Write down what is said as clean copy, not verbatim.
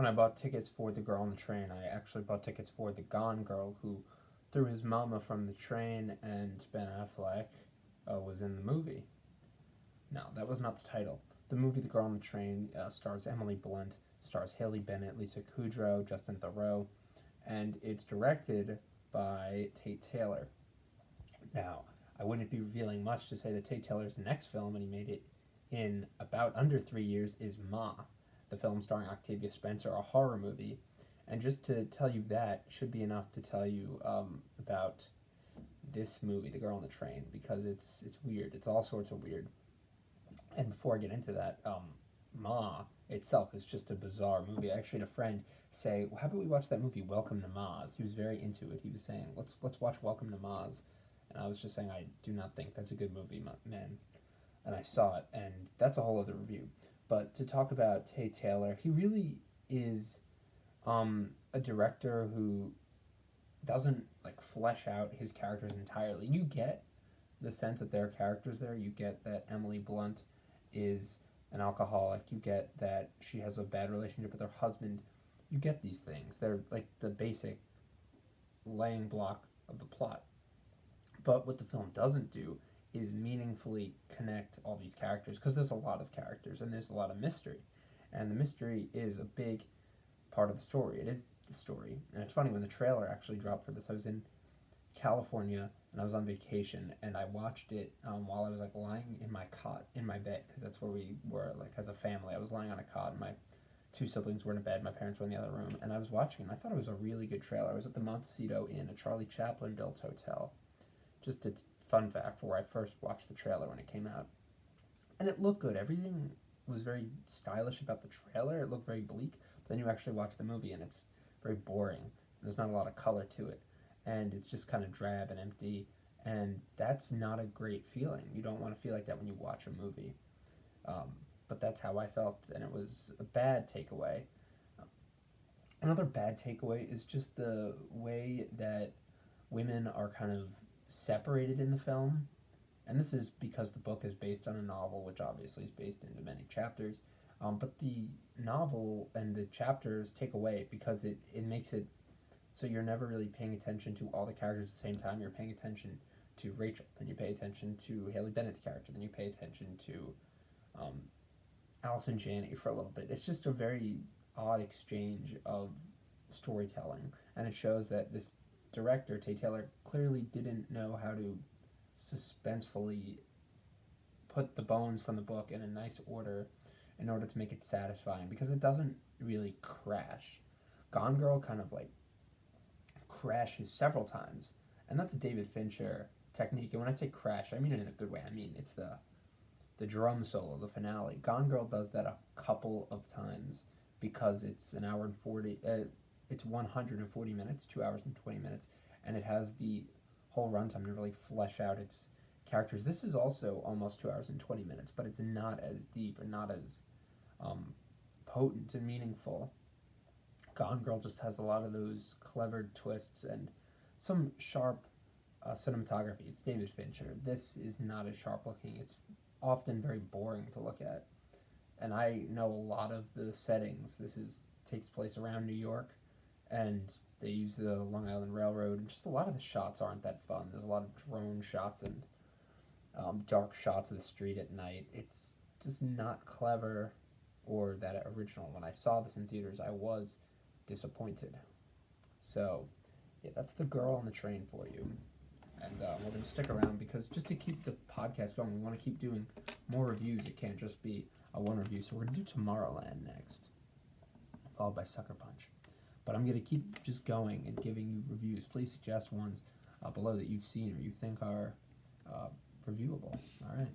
when I bought tickets for The Girl on the Train, I actually bought tickets for The Gone Girl, who threw his mama from the train, and Ben Affleck was in the movie. No, that was not the title. The movie The Girl on the Train stars Emily Blunt, stars Haley Bennett, Lisa Kudrow, Justin Theroux, and it's directed by Tate Taylor. Now, I wouldn't be revealing much to say that Tate Taylor's next film, and he made it in about under 3 years, is Ma, the film starring Octavia Spencer, a horror movie. And just to tell you that should be enough to tell you about this movie, The Girl on the Train, because it's weird. It's all sorts of weird. And before I get into that, Ma itself is just a bizarre movie. I actually had a friend say, well, "How about we watch that movie, Welcome to Mars?" He was very into it. He was saying, "Let's watch Welcome to Mars," and I was just saying, I do not think that's a good movie, man. And I saw it, and that's a whole other review. But to talk about Tate Taylor, he really is a director who doesn't like flesh out his characters entirely. You get the sense that there are characters there. You get that Emily Blunt is an alcoholic. You get that she has a bad relationship with her husband. You get these things. They're like the basic laying block of the plot. But what the film doesn't do is meaningfully connect all these characters, because there's a lot of characters and there's a lot of mystery. And the mystery is a big part of the story. It is the story. And it's funny, when the trailer actually dropped for this, I was in California and I was on vacation, and I watched it while I was like lying in my cot in my bed, because that's where we were like as a family. I was lying on a cot, and my two siblings were in a bed, my parents were in the other room, and I was watching it, and I thought it was a really good trailer. I was at the Montecito Inn, a Charlie Chaplin built hotel. Just a fun fact for where I first watched the trailer when it came out. And it looked good. Everything was very stylish about the trailer. It looked very bleak. But then you actually watch the movie and it's very boring. There's not a lot of color to it. And it's just kind of drab and empty. And that's not a great feeling. You don't want to feel like that when you watch a movie. But that's how I felt, and it was a bad takeaway. Another bad takeaway is just the way that women are kind of separated in the film. And this is because the book is based on a novel, which obviously is based into many chapters. But the novel and the chapters take away, because it makes it so you're never really paying attention to all the characters at the same time. You're paying attention to Rachel, then you pay attention to Haley Bennett's character, then you pay attention to um, Allison Janney for a little bit. It's just a very odd exchange of storytelling, and it shows that this director, Tate Taylor, clearly didn't know how to suspensefully put the bones from the book in a nice order in order to make it satisfying, because it doesn't really crash. Gone Girl kind of like crashes several times, and that's a David Fincher technique. And when I say crash, I mean it in a good way. I mean it's the drum solo, the finale. Gone Girl does that a couple of times because it's an hour and 40. It's 140 minutes, 2 hours and 20 minutes, and it has the whole runtime to really flesh out its characters. This is also almost 2 hours and 20 minutes, but it's not as deep and not as potent and meaningful. Gone Girl just has a lot of those clever twists and some sharp cinematography. It's David Fincher. This is not as sharp looking. It's often very boring to look at. And I know a lot of the settings. This takes place around New York, and they use the Long Island Railroad, and just a lot of the shots aren't that fun. There's a lot of drone shots and dark shots of the street at night. It's just not clever or that original. When I saw this in theaters, I was disappointed. So, yeah, that's The Girl on the Train for you. And we're going to stick around, because just to keep the podcast going, we want to keep doing more reviews. It can't just be a one review. So we're going to do Tomorrowland next, followed by Sucker Punch. But I'm going to keep just going and giving you reviews. Please suggest ones below that you've seen or you think are reviewable. All right.